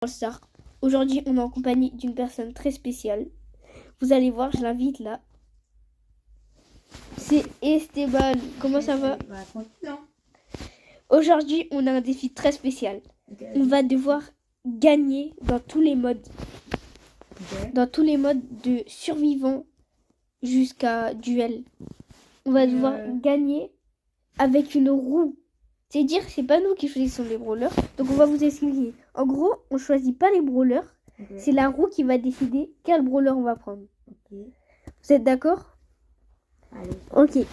Star. Aujourd'hui, on est en compagnie d'une personne très spéciale. Vous allez voir, je l'invite là. C'est Esteban. Comment ça va? Aujourd'hui, on a un défi très spécial. On va devoir gagner dans tous les modes. Dans tous les modes de survivant jusqu'à duel. On va devoir gagner avec une roue. C'est-à-dire, c'est pas nous qui choisissons les brawlers. Donc on va vous expliquer. En gros, on choisit pas les brawlers. C'est la roue qui va décider quel brawler on va prendre. Vous êtes d'accord? Allez. Ok.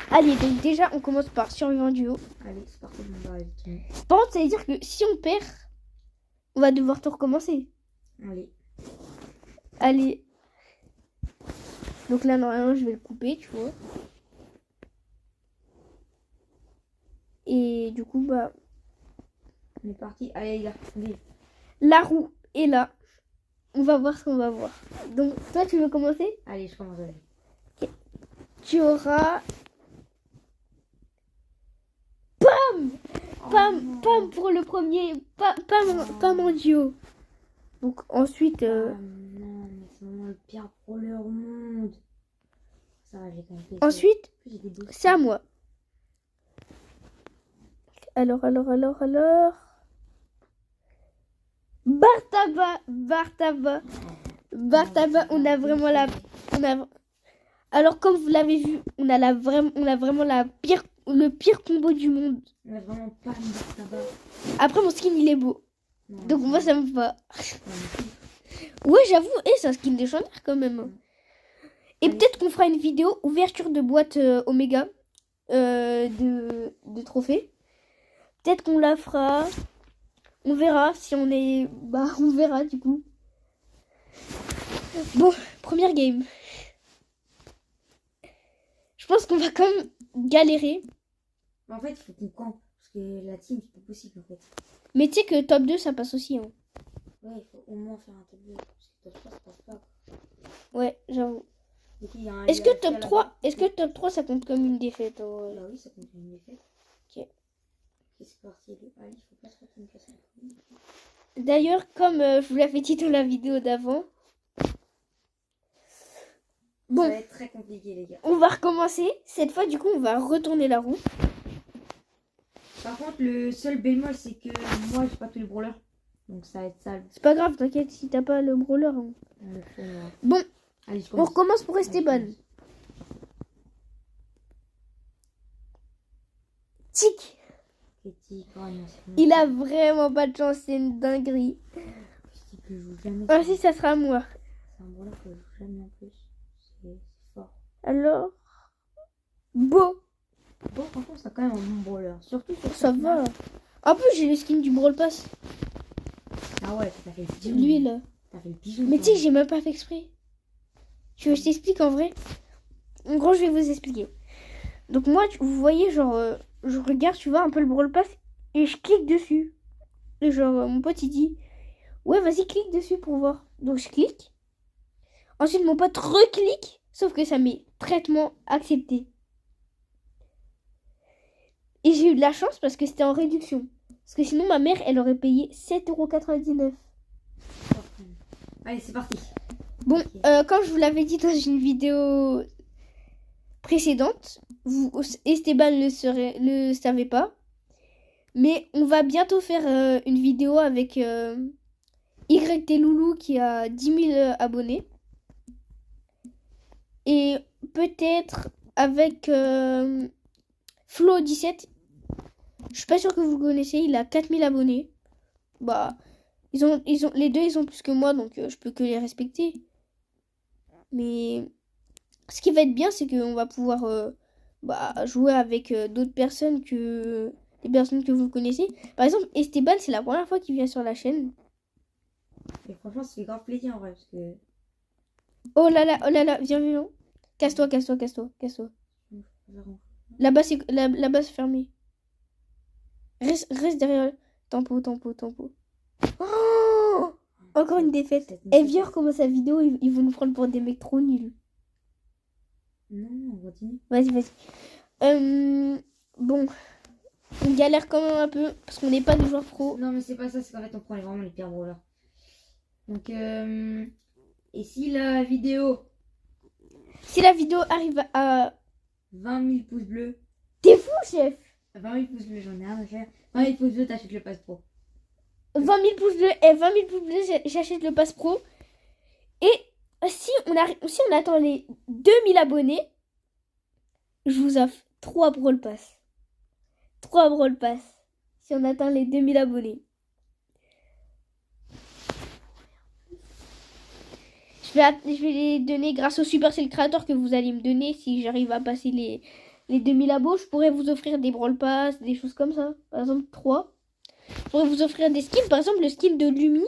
Allez, donc déjà, on commence par survivant duo. Allez, c'est parti. Par contre, ça veut dire que si on perd, on va devoir tout recommencer. Allez. Donc là, normalement, je vais le couper, tu vois. Et du coup, bah... On est parti. Allez, les gars. Allez. La roue est là. On va voir ce qu'on va voir. Donc, toi, tu veux commencer? Allez, je commence. Okay. Tu auras... Pam! Pam pour le premier. Pam en duo. Donc, ensuite... non, mais c'est vraiment le pire brawler au monde. Ça va, j'ai compris. Ensuite, c'est à moi. Alors. Bartaba, on a vraiment la... Alors, comme vous l'avez vu, on a vraiment le pire combo du monde. On a vraiment pas de Bartaba. Après, mon skin, il est beau. Non, donc, moi, ça me va. Ouais, j'avoue, c'est un skin légendaire quand même. Et peut-être qu'on fera une vidéo ouverture de boîte Omega de trophées. Peut-être qu'on la fera. On verra si on est... Bah, on verra du coup. Bon, première game. Je pense qu'on va quand même galérer. En fait, il faut qu'on campe. Parce que la team, c'est pas possible en fait. Mais tu sais que top 2, ça passe aussi. Hein. Ouais, il faut au moins faire un top 2. Parce que top 3, ça passe pas. Ouais, j'avoue. Est-ce que top 3, ça compte comme une défaite? Bah oui, ça compte comme une défaite. Ok. C'est parti. Allez, il faut pas se faire une casse. D'ailleurs, comme je vous l'avais dit dans la vidéo d'avant, bon, ça va être très compliqué, les gars. On va recommencer. Cette fois, du coup, on va retourner la roue. Par contre, le seul bémol, c'est que moi, j'ai pas tous les brawlers. Donc ça va être sale. C'est pas grave, t'inquiète, si t'as pas le brawler. Hein. Bon, allez, on recommence pour Esteban. Tic. Il a vraiment pas de chance, c'est une dinguerie. Ainsi, ça sera à moi. C'est un brawler que je joue jamais en plus. C'est fort. Alors, beau. Bon, par contre, c'est quand même un bon brawler. Surtout sur ça va. En plus, j'ai le skin du Brawl Pass. Ah ouais, t'as fait le bijou. Lui, là. T'as fait le bijou. Mais tu sais, j'ai même pas fait exprès. Tu veux que je t'explique en vrai? En gros, je vais vous expliquer. Donc moi, vous voyez, genre, je regarde, tu vois, un peu le Brawl Pass et je clique dessus. Et genre, mon pote, il dit, ouais, vas-y, clique dessus pour voir. Donc je clique. Ensuite, mon pote reclique, sauf que ça met traitement accepté. Et j'ai eu de la chance parce que c'était en réduction. Parce que sinon, ma mère, elle aurait payé 7,99 €. Allez, c'est parti. Bon, comme je vous l'avais dit dans une vidéo précédente, Esteban ne le savait pas. Mais on va bientôt faire une vidéo avec YT Loulou qui a 10 000 abonnés. Et peut-être avec Flo17. Je suis pas sûre que vous le connaissez, il a 4 000 abonnés. Bah, les deux, ils ont plus que moi, donc je peux que les respecter. Mais ce qui va être bien, c'est qu'on va pouvoir jouer avec d'autres personnes que les personnes que vous connaissez. Par exemple, Esteban, c'est la première fois qu'il vient sur la chaîne. Et franchement, ça fait grave plaisir en vrai, parce que... Oh là là, viens. Casse-toi. Là-bas, c'est fermé. Reste derrière. Tempo. Oh, encore une défaite. Et viens, recommence sa vidéo, ils vont nous prendre pour des mecs trop nuls. Non, on continue. Vas-y. Bon, on galère quand même un peu, parce qu'on n'est pas des joueurs pro. Non, mais c'est pas ça, c'est qu'en fait, on prend vraiment les pires brawlers. Donc, et si la vidéo Si la vidéo arrive à 20 000 pouces bleus, T'es fou, chef. 20 000 pouces bleus, j'en ai rien à faire. 20 000 pouces bleus, t'achètes le pass pro. 20 000 pouces bleus et 20 000 pouces bleus, j'achète le pass pro. Et si on attend les 2000 abonnés, je vous offre 3 Brawl Pass. 3 Brawl Pass. Si on atteint les 2000 abonnés. Je vais les donner grâce au Supercell Creator que vous allez me donner. Si j'arrive à passer les 2000 abos, je pourrais vous offrir des Brawl Pass, des choses comme ça. Par exemple, 3. Je pourrais vous offrir des skins. Par exemple, le skin de Lumi.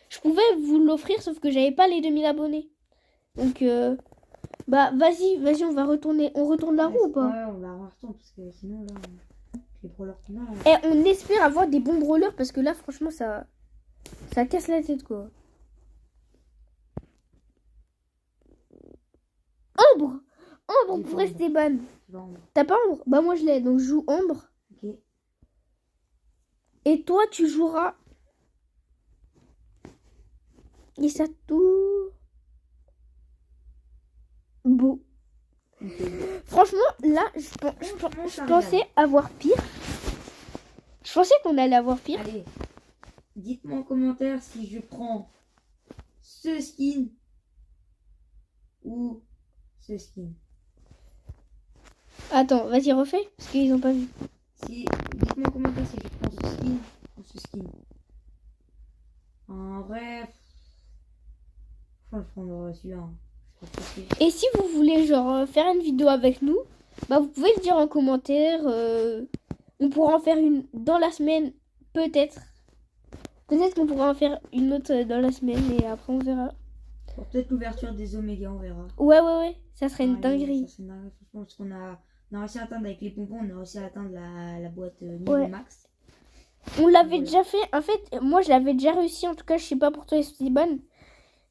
Je pouvais vous l'offrir, sauf que j'avais pas les 2000 abonnés. Donc, bah, vas-y, on va retourner. On retourne la roue ou pas? Ouais, on va retourner parce que sinon, là, les brawlers qu'on a. Et on espère avoir des bons brawlers parce que là, franchement, ça casse la tête, quoi. Ambre, pour rester ban. T'as pas Ambre? Bah, moi, je l'ai. Donc, je joue Ambre. Ok. Et toi, tu joueras. Et ça tout. Beau. Okay. Franchement, là, je pensais avoir pire. Je pensais qu'on allait avoir pire. Allez, dites-moi en commentaire si je prends ce skin ou ce skin. Attends, vas-y, refais, parce qu'ils ont pas vu. Dites-moi en commentaire si je prends ce skin ou ce skin. En vrai, faut le prendre celui-là. Et si vous voulez genre faire une vidéo avec nous, bah vous pouvez le dire en commentaire. On pourra en faire une dans la semaine, peut-être. Peut-être qu'on pourra en faire une autre dans la semaine et après on verra. Pour peut-être l'ouverture des Oméga, on verra. Ouais, ça serait une dinguerie. Ça serait une dinguerie. Je pense qu'on a réussi à atteindre avec les pompons, on a réussi à atteindre la boîte niveau max. On l'avait déjà fait. En fait, moi je l'avais déjà réussi. En tout cas, je sais pas pour toi, Esteban.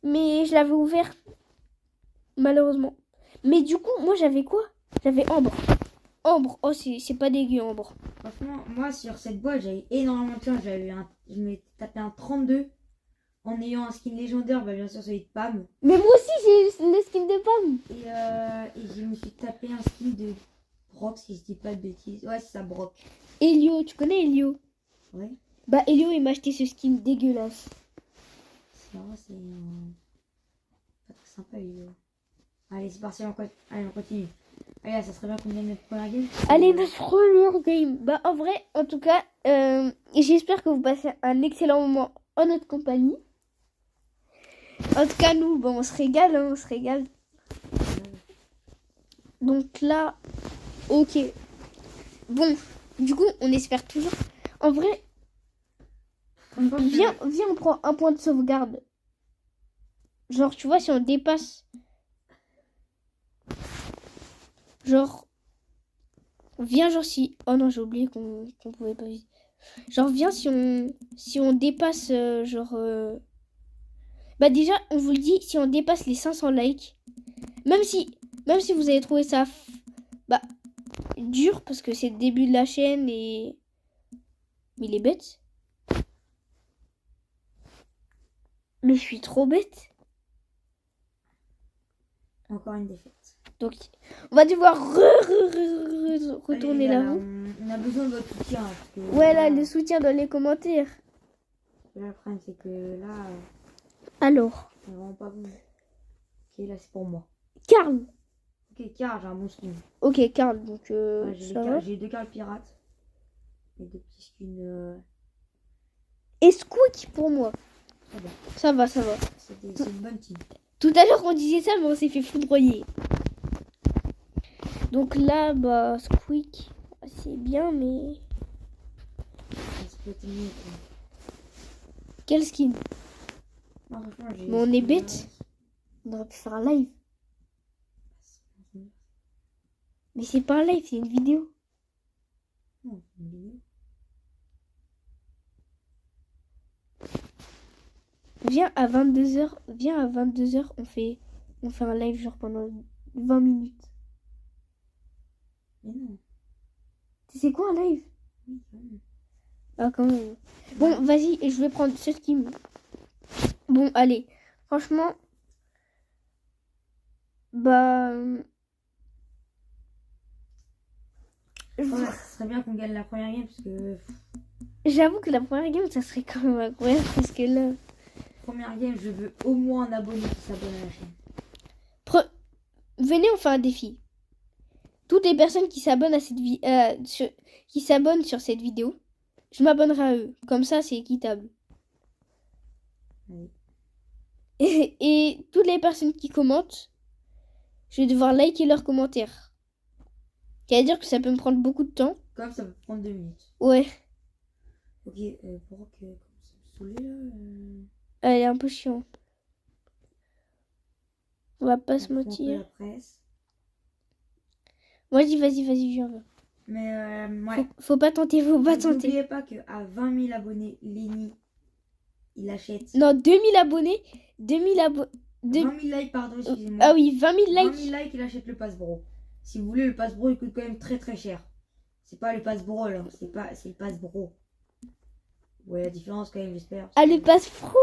Mais je l'avais ouvert. Malheureusement. Mais du coup, moi j'avais quoi? J'avais Ambre. Ambre, oh c'est pas dégueu Ambre. Franchement, moi sur cette boîte, j'avais énormément de chance. Je m'étais tapé un 32 en ayant un skin légendaire, bah bien sûr celui de Pam. Mais moi aussi j'ai le skin de Pam. Et je me suis tapé un skin de Brock, si je dis pas de bêtises. Ouais, c'est ça, Brock. Elio, tu connais Elio? Ouais. Bah Elio il m'a acheté ce skin dégueulasse. C'est vrai, c'est pas très sympa Elio. Allez, c'est parti, on continue. Allez, ça serait bien qu'on gagne notre première game. Allez, notre première game. Bah, en vrai, en tout cas, j'espère que vous passez un excellent moment en notre compagnie. En tout cas, nous, bon, on se régale, on se régale. Donc là, ok. Bon, du coup, on espère toujours. En vrai, viens, on prend un point de sauvegarde. Genre, tu vois, si on dépasse... Genre, viens genre si... Oh non, j'ai oublié qu'on pouvait pas... Genre, viens si on dépasse Bah déjà, on vous le dit, si on dépasse les 500 likes, même si vous avez trouvé ça bah dur, parce que c'est le début de la chaîne et... Mais il est bête. Mais je suis trop bête. Encore une défaite. Donc, on va devoir retourner la roue. On a besoin de votre soutien. Parce que ouais, là, le soutien dans les commentaires. Le problème, c'est que là... Alors. C'est vraiment pas bon. Ok, là, c'est pour moi. Karl. Ok, Karl, j'ai un bon skin. Ok, Karl, donc... Ouais, j'ai 2 Karl pirates. Et 2 petits skins... Et Squeak pour moi. Très bien. Ça va. C'est une bonne team. Tout à l'heure on disait ça, mais on s'est fait foudroyer. Donc là, bah, Squeak, c'est bien, mais... Quel skin? Non, mais on est bête. On aurait pu faire un live. Mais c'est pas un live, c'est une vidéo. Non, c'est une vidéo. Viens à 22h, on fait un live genre pendant 20 minutes. Mais non. C'est quoi un live? Oui, quand même. Ah, quand même. Bon, vas-y, je vais prendre ce skin. Bon, allez. Franchement, bah... Ouais, ça serait bien qu'on gagne la première game parce que J'avoue que la première game, ça serait quand même incroyable parce que là... première game, je veux au moins un abonné qui s'abonne à la chaîne. Venez, on fait un défi. Toutes les personnes qui s'abonnent à cette qui s'abonnent sur cette vidéo, je m'abonnerai à eux. Comme ça, c'est équitable. Oui. Et toutes les personnes qui commentent, je vais devoir liker leurs commentaires. C'est-à-dire que ça peut me prendre beaucoup de temps. Comme ça peut prendre 2 minutes. Ouais, Ok, pour que comme ça me saoulait là. elle est un peu chiante. On va pas se On prend un peu mentir. la presse. Moi, je dis vas-y, j'en veux. Mais ouais. Faut pas tenter, faut pas tenter. N'oubliez pas qu'à 20 000 abonnés, Lenny, il achète. Non, 2000 abonnés. 2000 abonnés. 20 000 likes, pardon, excusez-moi. Ah oui, 20 000 20 likes. 000 likes, il achète le passe-bro. Si vous voulez, le passe-bro, il coûte quand même très très cher. C'est pas le passe-bro là, c'est le passe-bro. Vous voyez la différence quand même, j'espère. Ah, le passe pro.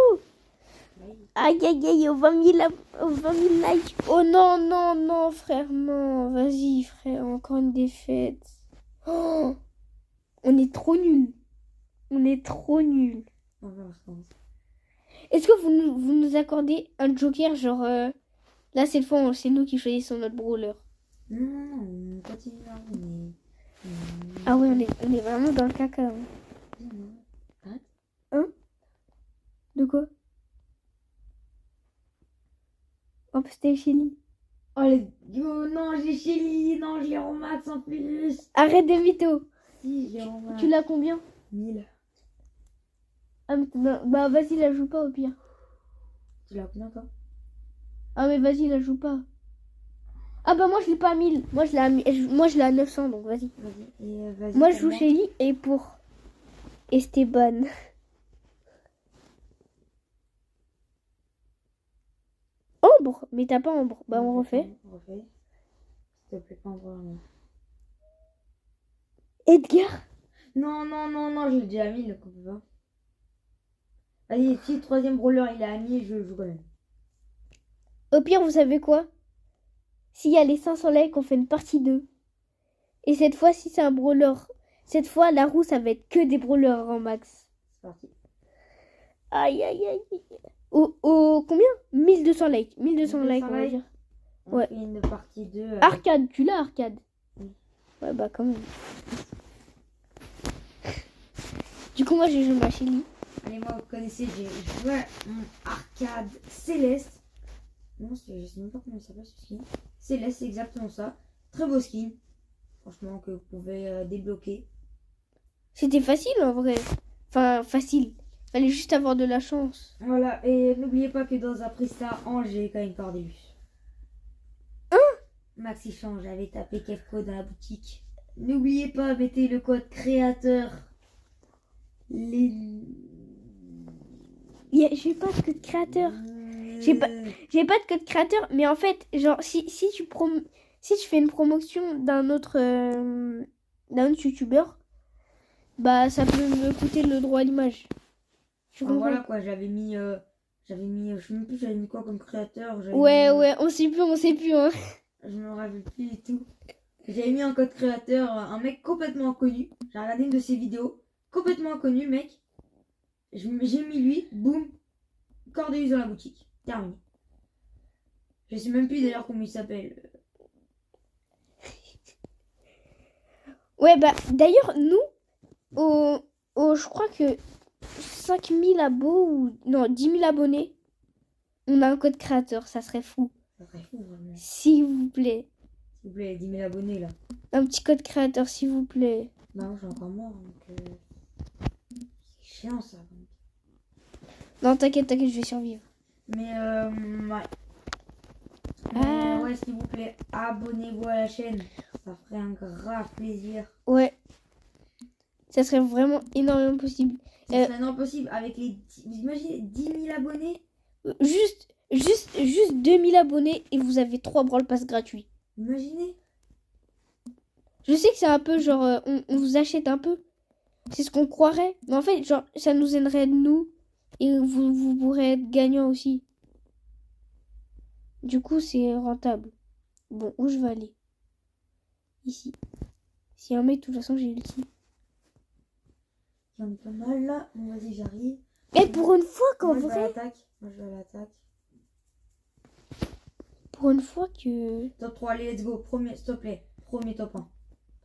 Oui. Aïe, aïe, aïe, aux 20 000 likes. Oh non, non, non, frère, non. Vas-y, frère, encore une défaite. Oh, on est trop nuls. On est trop nuls. On va voir comment ça. Est-ce que vous nous accordez un joker, genre... Là, cette fois, c'est nous qui choisissons notre brawler. Non, on continue là, Ah ouais, on est vraiment dans le caca. Arrête. Hein? De quoi? Oh, c'était Shelly. Oh, non, j'ai Shelly, non, je l'ai en max en plus. Arrête de mytho. Si, j'ai en max. Tu l'as combien? 1000. Ah, mais bah vas-y, la joue pas au pire. Tu l'as combien toi? Ah, mais vas-y, la joue pas. Ah bah moi je l'ai pas à 1000. Moi je l'ai à 900, donc vas-y. Vas-y. Et vas-y. Moi je joue Shelly et pour Esteban. Ambre? Mais t'as pas Ambre. Bah on refait. On refait. S'il te plaît, pas Ambre. Non. Edgar? Non, je l'ai déjà mis, donc on peut pas. Allez, si le troisième brawler il est à 1000, je joue quand même. Au pire, vous savez quoi? S'il y a les 500 likes, on fait une partie 2. Et cette fois, si c'est un brawler, cette fois, la roue, ça va être que des brawlers en max. C'est parti. Aïe, aïe, aïe. Combien? 1200 likes. 1200 likes, on va dire. On fait une partie 2. Arcade, tu l'as, Arcade? Oui. Ouais, bah quand même. Du coup, moi, j'ai joué ma Shelly. Allez, moi, vous connaissez, j'ai joué mon Arcade Céleste. Non, je sais même pas comment il s'appelle ce skin. Céleste, c'est exactement ça. Très beau skin. Franchement, que vous pouvez débloquer. C'était facile en vrai. Enfin, facile. Fallait juste avoir de la chance. Voilà, et n'oubliez pas que dans un Prista, j'ai quand même Cordelius. Maxi change, j'avais tapé Kefko dans la boutique. N'oubliez pas, mettez le code créateur. J'ai pas de code créateur. J'ai pas de code créateur, mais en fait, genre, si tu fais une promotion d'un autre youtubeur, bah ça peut me coûter le droit à l'image. Voilà quoi, j'avais mis, je sais même plus, j'avais mis quoi comme créateur. Ouais, on sait plus, hein. Je me rappelle plus du tout. J'avais mis un code créateur, un mec complètement inconnu. J'ai regardé une de ses vidéos, complètement inconnu, mec. J'ai mis lui, boum, Cordelius dans la boutique. Terminé. Je sais même plus d'ailleurs comment il s'appelle. Ouais, bah d'ailleurs, nous, je crois que 5000 abos ou non 10 000 abonnés, on a un code créateur, ça serait fou. Ça serait fou vraiment. S'il vous plaît. S'il vous plaît, 10 000 abonnés là. Un petit code créateur, s'il vous plaît. Bah moi je suis encore mort donc c'est chiant ça. Non, t'inquiète, je vais survivre. Mais ouais. Ouais, s'il vous plaît, abonnez-vous à la chaîne. Ça ferait un grave plaisir. Ouais. Ça serait vraiment énormément possible. Ça serait non possible avec les... Vous imaginez 10 000 abonnés? Juste 2000 abonnés et vous avez 3 Brawl Pass gratuits. Imaginez. Je sais que c'est un peu genre... on vous achète un peu. C'est ce qu'on croirait. Mais en fait, genre, ça nous aiderait nous Et vous pourrez être gagnant aussi. Du coup, c'est rentable. Bon, où je vais aller? Ici. Si un mec, de toute façon, j'ai l'ulti. Il y en a pas mal là. Bon, vas-y, j'arrive. Et pour une fois qu'en Moi, je vais à vrai... l'attaque. Moi, je vais à l'attaque. Pour une fois que... Top 3, allez, let's go. Premier, s'il te plaît. Premier top 1.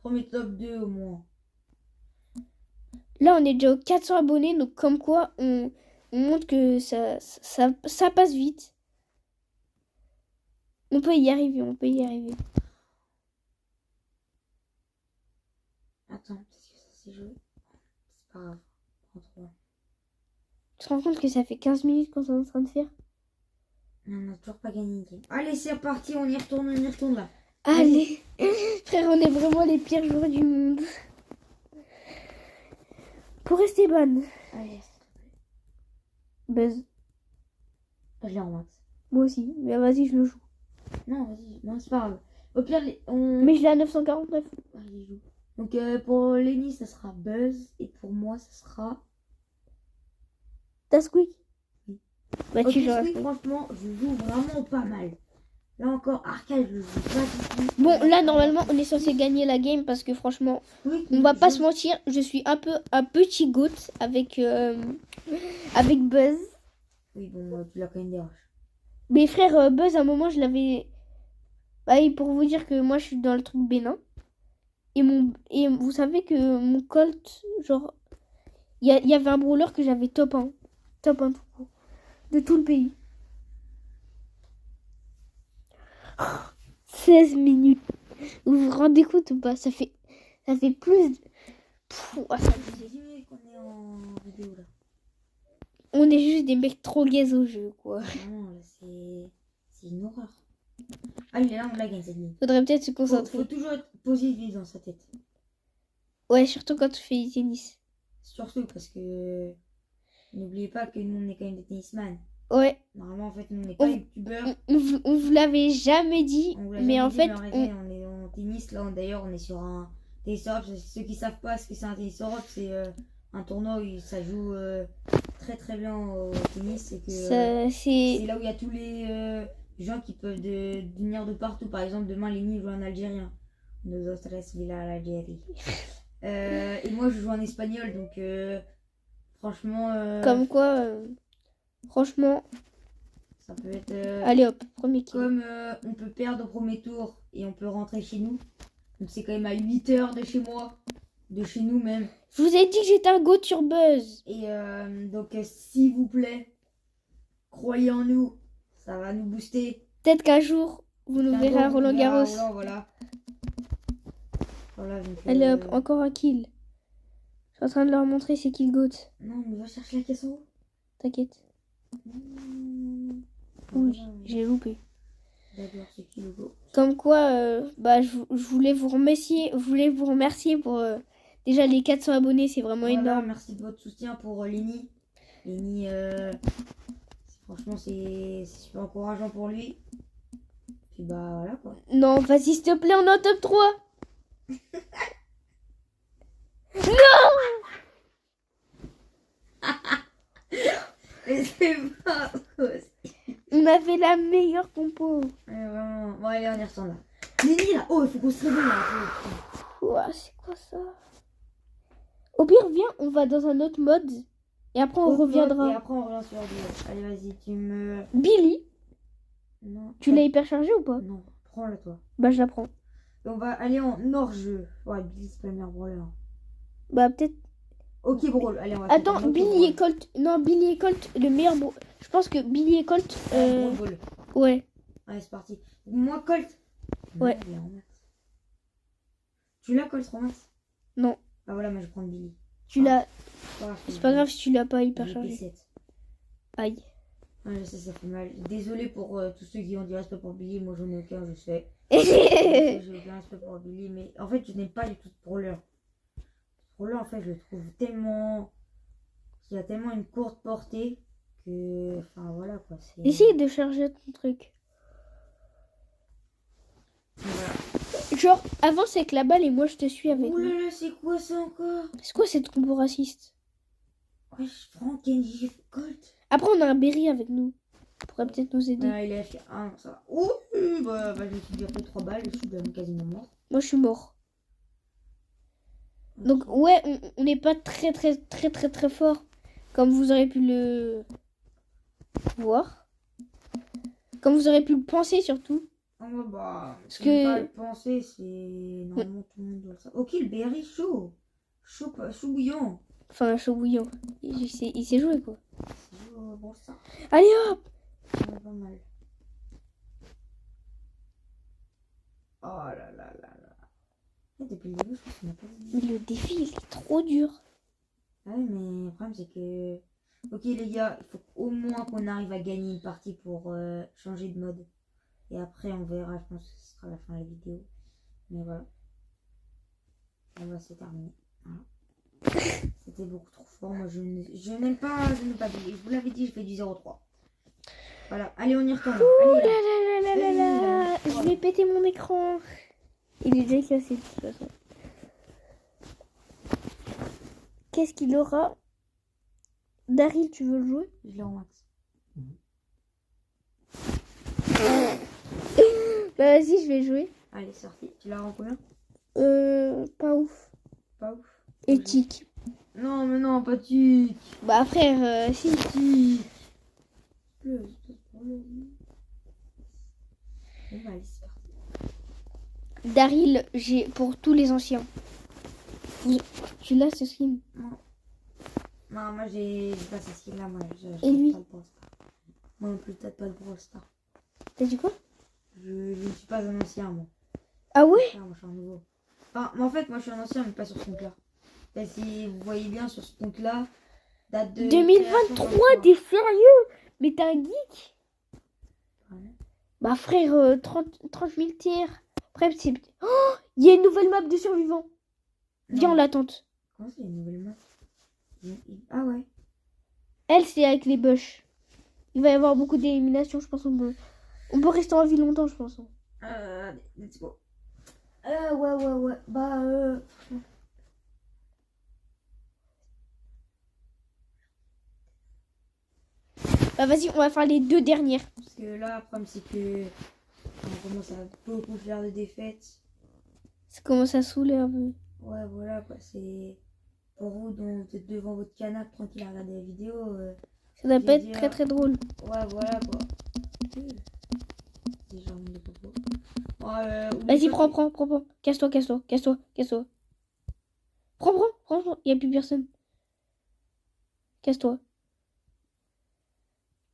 Premier top 2 au moins. Là, on est déjà aux 400 abonnés. Donc, comme quoi, on montre que ça passe vite. On peut y arriver, on peut y arriver. Attends, peut-être que ça s'est joué. C'est pas grave. Prends 3. Tu te rends compte que ça fait 15 minutes qu'on est en train de faire? Mais on n'a toujours pas gagné une game. Allez, c'est reparti, on y retourne là. Allez, frère, on est vraiment les pires joueurs du monde. Pour Esteban. Allez, Buzz. je l'ai en max. Moi aussi, mais vas-y, je le joue. Non, vas-y, non, c'est pas grave. Au pire, Mais je l'ai à 949. Allez, joue. Donc, pour Lenny, ça sera Buzz. Et pour moi, ça sera. T'as Squeak? Oui. Bah, Ok, tu joues à Squeak, Squeak. franchement, je joue vraiment pas mal. Là encore, Arcade, je joue pas du tout. Bon, là, normalement, on est censé gagner la game parce que franchement, Squeak, on va pas se mentir, je suis un petit goat avec Buzz. Oui, bon, tu l'as quand même dérangé. Mais frère, Buzz, à un moment, je l'avais... Bah, et pour vous dire que moi, je suis dans le truc bénin. Et vous savez que mon Colt, genre... Il y avait un brawler que j'avais top 1. Top 1 tout court. De tout le pays. 16 minutes. Vous vous rendez compte ou pas? Ça fait plus de... ça J'ai 10 minutes qu'on est en vidéo là. On est juste des mecs trop gays au jeu, quoi. Non, là, c'est une horreur. Allez, là, on la gagne cette ligne. Faudrait peut-être se concentrer. Faut toujours être positif dans sa tête. Ouais, surtout quand tu fais du tennis. Surtout parce que n'oubliez pas que nous on est quand même des tennisman. Ouais. Normalement en fait nous on n'est pas youtubeurs. On vous l'avait jamais dit, mais en fait on est en tennis là. D'ailleurs on est sur un tennis Europe. Ceux qui savent pas ce que c'est un tennis Europe, c'est un tournoi où ça joue très très bien au tennis. Et que c'est là où il y a tous les gens qui peuvent venir de partout. Par exemple demain Lenny joue en algérien. Nous autres viva l'Algérie. Et moi je joue en espagnol donc franchement comme quoi franchement ça peut être allez hop, premier kill. Comme on peut perdre au premier tour et on peut rentrer chez nous, donc c'est quand même à 8 heures de chez moi, de chez nous même. Je vous ai dit que j'étais un go sur Buzz. Et donc s'il vous plaît, croyez en nous, ça va nous booster. Peut-être qu'un jour vous nous verrez à Roland Garros. Voilà. Donc, allez hop, encore un kill. Je suis en train de leur montrer c'est qui le GOAT. Non mais va chercher la caisse en haut. T'inquiète. Oui, j'ai loupé. D'accord, c'est qui le GOAT. Comme quoi, bah, je voulais vous remercier pour déjà les 400 abonnés, c'est vraiment énorme. Merci de votre soutien pour Lenny. Lenny, franchement, c'est super encourageant pour lui. Puis bah voilà quoi. Non, vas-y, s'il te plaît, on est en top 3. Non. Mais c'est pas possible. On avait la meilleure compo. Vraiment. Bon, allez, on y retourne là. Lenny là, oh, il faut qu'on se réveille là. Ouah, c'est quoi ça? Au pire, viens, on va dans un autre mode. Et après, on reviendra. Et après, on revient sur Billy. Allez, vas-y, tu me. Billy? Non. Tu l'as hyper chargé ou pas? Non, prends-la toi. Bah, je la prends. Et on va aller en hors-jeu. Ouais, Billy, c'est pas le meilleur brawler. Bah, peut-être. Ok, brawl. Allez, on va attends, Billy et Colt. Non, Billy et Colt, le meilleur brawl. Je pense que Billy et Colt. Brawl. Ouais. Allez, c'est parti. Moi, Colt. Ouais. Non, il est en max. Tu l'as, Colt, en max? Non. Ah voilà, moi je prends Billy. Tu l'as. Ouais, C'est pas grave si tu l'as pas hyper Billy chargé. P7. Aïe. Ouais, je sais, ça fait mal. Désolé pour tous ceux qui ont du respect pour Billy. Moi, j'en ai aucun, je sais. J'ai aucun respect pour Billy. Mais en fait, je n'aime pas du tout de brawler. Brawler, en fait, je le trouve tellement. Il a tellement une courte portée que. Enfin, voilà quoi. Essaye de charger ton truc. Voilà. Genre, avance avec la balle et moi je te suis avec. Ouh là là, c'est quoi ça encore? C'est quoi cette combo raciste? Wesh, Franck, Kenji, Colt. Après, on a un Berry avec nous. Il pourrait peut-être nous aider. Ah, il a fait. Ah, non, ça va. Oh, bah, je me suis déjà fait 3 balles. Je suis même quasiment mort. Moi, je suis mort. Ok. Donc, ouais, on n'est pas très fort. Comme vous aurez pu le voir. Comme vous aurez pu le penser, surtout. Ah, bah, Parce c'est que- pas le penser, c'est. Normalement, tout le monde doit le savoir. Ok, le berry chaud. Chaud bouillant. Enfin, chaud bouillant. Il s'est joué, quoi. C'est chaud, bon, ça. Allez, hop! Ça va pas mal. Oh là là là là. Et depuis le début, je pense qu'on n'a pas Mais le défi, il est trop dur. Ah oui, mais le problème, c'est que. Ok, les gars, il faut au moins qu'on arrive à gagner une partie pour changer de mode. Et après, on verra, je pense que ce sera la fin de la vidéo. Mais voilà. On va se terminer. Voilà. C'était beaucoup trop fort. Moi, je n'aime pas jouer. Je vous l'avais dit, je fais du 0-3. Voilà. Allez, on y retourne. Ouh Allez, là là. là là là là là. Vas-y, Je vais péter mon écran. Il est déjà cassé, de toute façon. Qu'est-ce qu'il aura? Daryl, tu veux le jouer? Je l'ai en max. Bah vas-y, je vais jouer. Allez, c'est sorti. Tu l'as en combien? Pas ouf. Pas ouf. Éthique. Non, mais non, pas tic. Bah frère, si. Tic. Bon, bah, allez, c'est parti. Daryl, j'ai pour tous les anciens. Tu l'as ce skin? Non, moi j'ai pas ce style là, moi Et lui? pas le Brawl Stars. Moi non plus, peut-être pas le Brawl Stars. T'as dit quoi? Je ne suis pas un ancien, moi. Ah ouais? Moi je suis un nouveau. Enfin, mais en fait, moi je suis un ancien, mais pas sur ce compte là. Et si vous voyez bien sur ce compte là, date de. 2023, création, t'es sérieux? Mais t'es un geek? ouais. Bah frère, 30 000 tirs. Après, c'est... Oh, il y a une nouvelle map de survivants. Viens, on Non. l'attente. Comment c'est une nouvelle map? Ah ouais. Elle, c'est avec les bush. Il va y avoir beaucoup d'éliminations, je pense. On peut rester en vie longtemps, je pense. Allez, let's go. Ouais. Bah, Bah vas-y, on va faire les deux dernières. parce que là, le problème c'est que. On commence à beaucoup faire de défaites. Ça commence à saouler un peu. Ouais, voilà quoi, c'est. Pour vous, dont vous êtes devant votre canapé tranquille à regarder la vidéo. Ça doit pas J'ai être très drôle. Ouais, voilà quoi. Déjà, on est pas beau. Vas-y, prends. Casse-toi. Prends. Il n'y a plus personne. Casse-toi.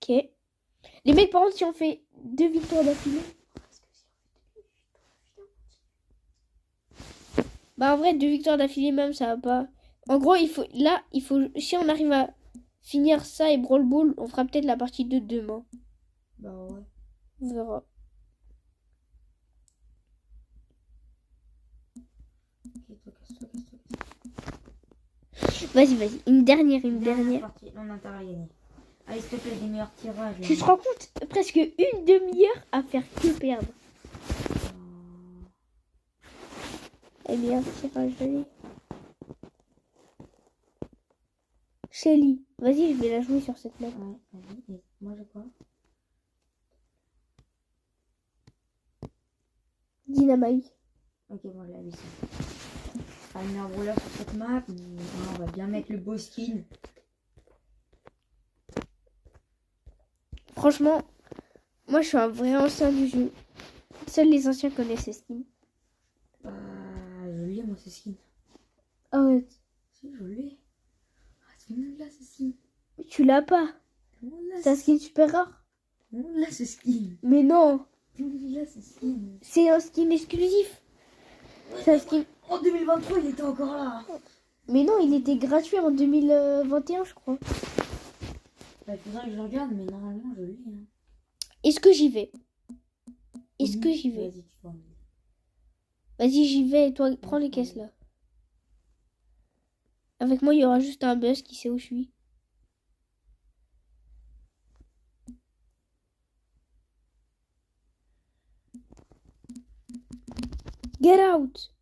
Ok. Les mecs, par contre, si on fait 2 victoires d'affilée. Bah en vrai, 2 victoires d'affilée même, ça va pas. En gros, il faut. Si on arrive à finir ça et Brawl Ball, on fera peut-être la partie 2 demain. Bah ouais. On verra. Ok, toi, casse-toi. Vas-y. Une dernière. Partie, on a intérêt à gagner. Allez, s'il te plaît, des meilleurs tirages. Tu te rends compte, presque une demi-heure à faire que perdre. Eh bien, tirage, allez. Shelly. Vas-y, je vais la jouer sur cette map. Ouais, vas-y. Et moi, j'ai quoi? Dynamite. Ok, bon, je l'ai vu ça. Pas une meilleure rouleur sur cette map, mais on va bien mettre le beau skin. Franchement, moi je suis un vrai ancien du jeu. Seuls les anciens connaissent ces skins. Bah, je l'ai, moi, ce skin. Arrête. Si, je l'ai. Ah, tout le monde l'a, ce skin. Mais tu l'as pas. Tout le monde l'a, C'est un skin super rare. Tout le monde l'a, ce skin. Mais non. Tout le monde l'a, ce skin. C'est un skin exclusif. C'est un skin... En 2023, il était encore là. Mais non, il était gratuit en 2021, je crois. Bah, il faudrait que je regarde, mais normalement, je l'ai. Hein. Est-ce que j'y vais? Est-ce que j'y vais? Vas-y, tu vas. Vas-y, j'y vais et toi, prends les caisses là. Avec moi, il y aura juste un buzz qui sait où je suis. Get out!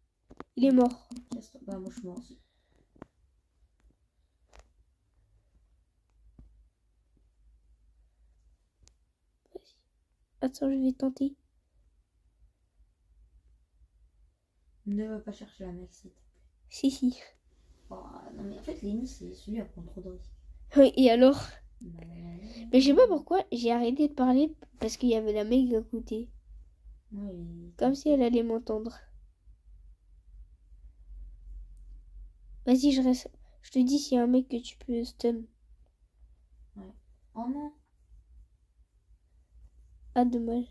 Il est mort. Bah, moi, je suis mort aussi. Attends, je vais tenter. Ne va pas chercher la mec, s'il te plaît. Si. Oh, non, mais en fait, Lenny, c'est celui à prendre trop de risques. Oui, et alors? Bah, Mais je sais pas pourquoi j'ai arrêté de parler parce qu'il y avait la mec à côté. ouais, Comme si elle allait m'entendre. Vas-y, je reste. Je te dis s'il y a un mec que tu peux stun. Ouais. Oh non. Ah, dommage.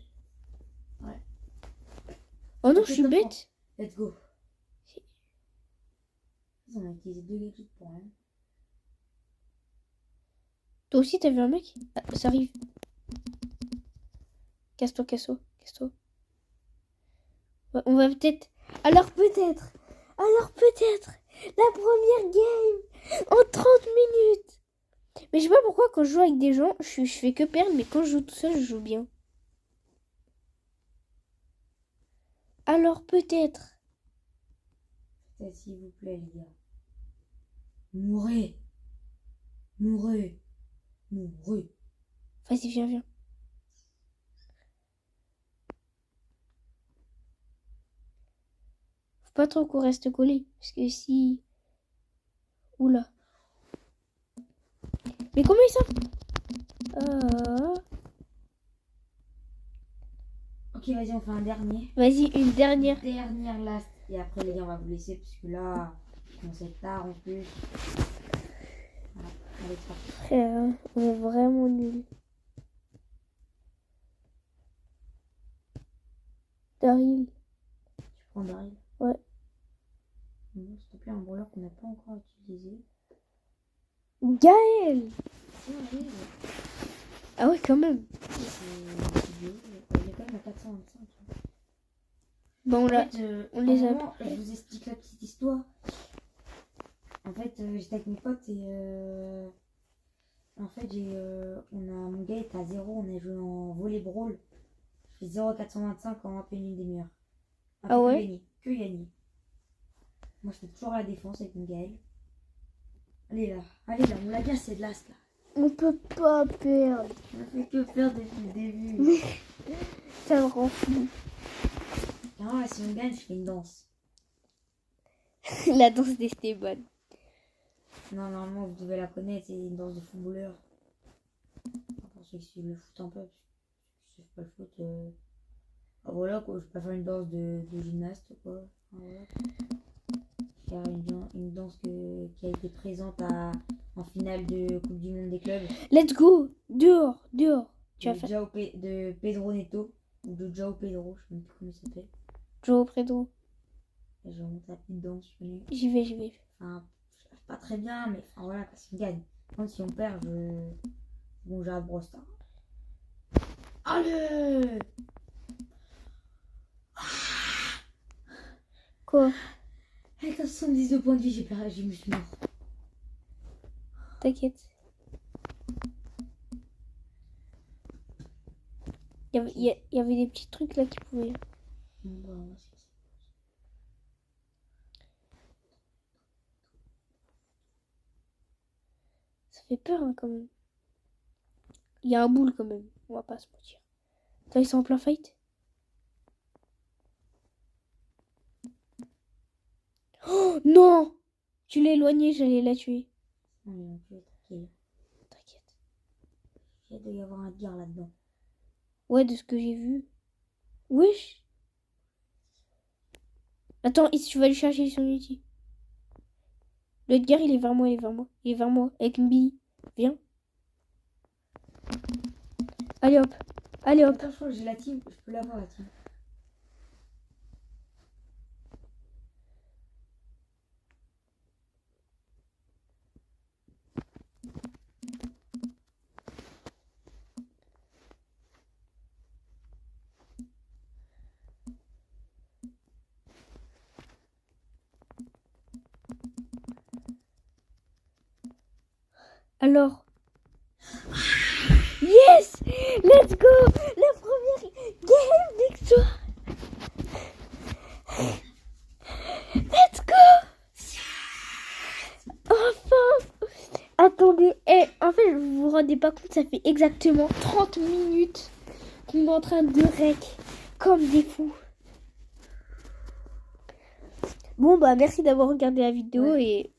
Ouais. Oh non, Ok, je suis top, bête. Let's go. On a utilisé 2 gadgets pour rien. Toi aussi, t'as vu un mec? Ah, ça arrive. Casse-toi. Ouais, on va peut-être. Alors peut-être la première game en 30 minutes. Mais je sais pas pourquoi quand je joue avec des gens, je fais que perdre, mais quand je joue tout seul, je joue bien. Alors peut-être. Peut-être, s'il vous plaît, les gars. Mourez. Mourez. Mourez. Vas-y, viens. Faut pas trop qu'on reste collé, parce que si... Oula. Mais comment ils savent? Ok, vas-y, on fait un dernier. Vas-y, une dernière. Dernière last. Et après, les gars, on va vous laisser, parce que là, on s'est tard en plus. Voilà. Allez, c'est parti. Frère, on est vraiment nuls. Daryl. Tu prends Daryl. Ouais. Bon, s'il te plaît, un brawler qu'on n'a pas encore utilisé. Gaël. Ouais. Ah ouais, quand même. Il est quand même à 425. Bon, En là, fait, on les a. je vous explique la petite histoire. En fait, j'étais avec mes potes et en fait, mon gars est à 0. On a joué en volley brawl. Je fais 0,425 en à peine une demi-heure. Ah ouais? Que gagner. Moi, j'étais toujours à la défense avec mon Gaël. Allez là, on l'a bien, c'est de l'as là. On peut pas perdre. On a fait que faire depuis le début. Ça me rend fou. Ah, si on gagne, je fais une danse. La danse d'Esteban. Non, normalement, vous devez la connaître, c'est une danse de footballeur. Pour ceux qui suivent le foot un peu, parce que si c'est pas le foot. Ah, voilà quoi, je vais pas faire une danse de gymnaste quoi. Ah, voilà. Faire une danse qui a été présente en finale de Coupe du Monde des clubs. Let's go. Dehors. Tu vas faire. De Pedro Neto, ou de João Pedro, je sais même plus comment il s'appelle. Joe Pedro. Et je remonte la petite danse, je connais. J'y vais. Enfin, je fais pas très bien, mais enfin voilà, parce qu'on gagne. Même si on perd, bon, j'ai la brosse. Hein. Allez! Quoi? Avec 72 points de vie, je me suis mort. T'inquiète. Il y avait des petits trucs là qui pouvaient. Bon, bah, Ça fait peur hein, quand même. Il y a un boule quand même. On va pas se mentir. Attends, ils sont en plein fight. Oh non! Tu l'as éloigné, j'allais la tuer. non, tranquille. T'inquiète. Il doit y avoir un Edgar là-dedans. Ouais, de ce que j'ai vu. Wesh. Attends, tu vas lui chercher son ulti. Le Edgar, il est vers moi. Il est vers moi. Avec une bille. Viens. Allez hop. Attends, je crois que j'ai la team. Je peux l'avoir la team. Alors. Yes! Let's go! La première game victoire! Let's go! Enfin! Attendez, en fait, vous vous rendez pas compte, ça fait exactement 30 minutes qu'on est en train de rec comme des fous. Bon, bah, merci d'avoir regardé la vidéo et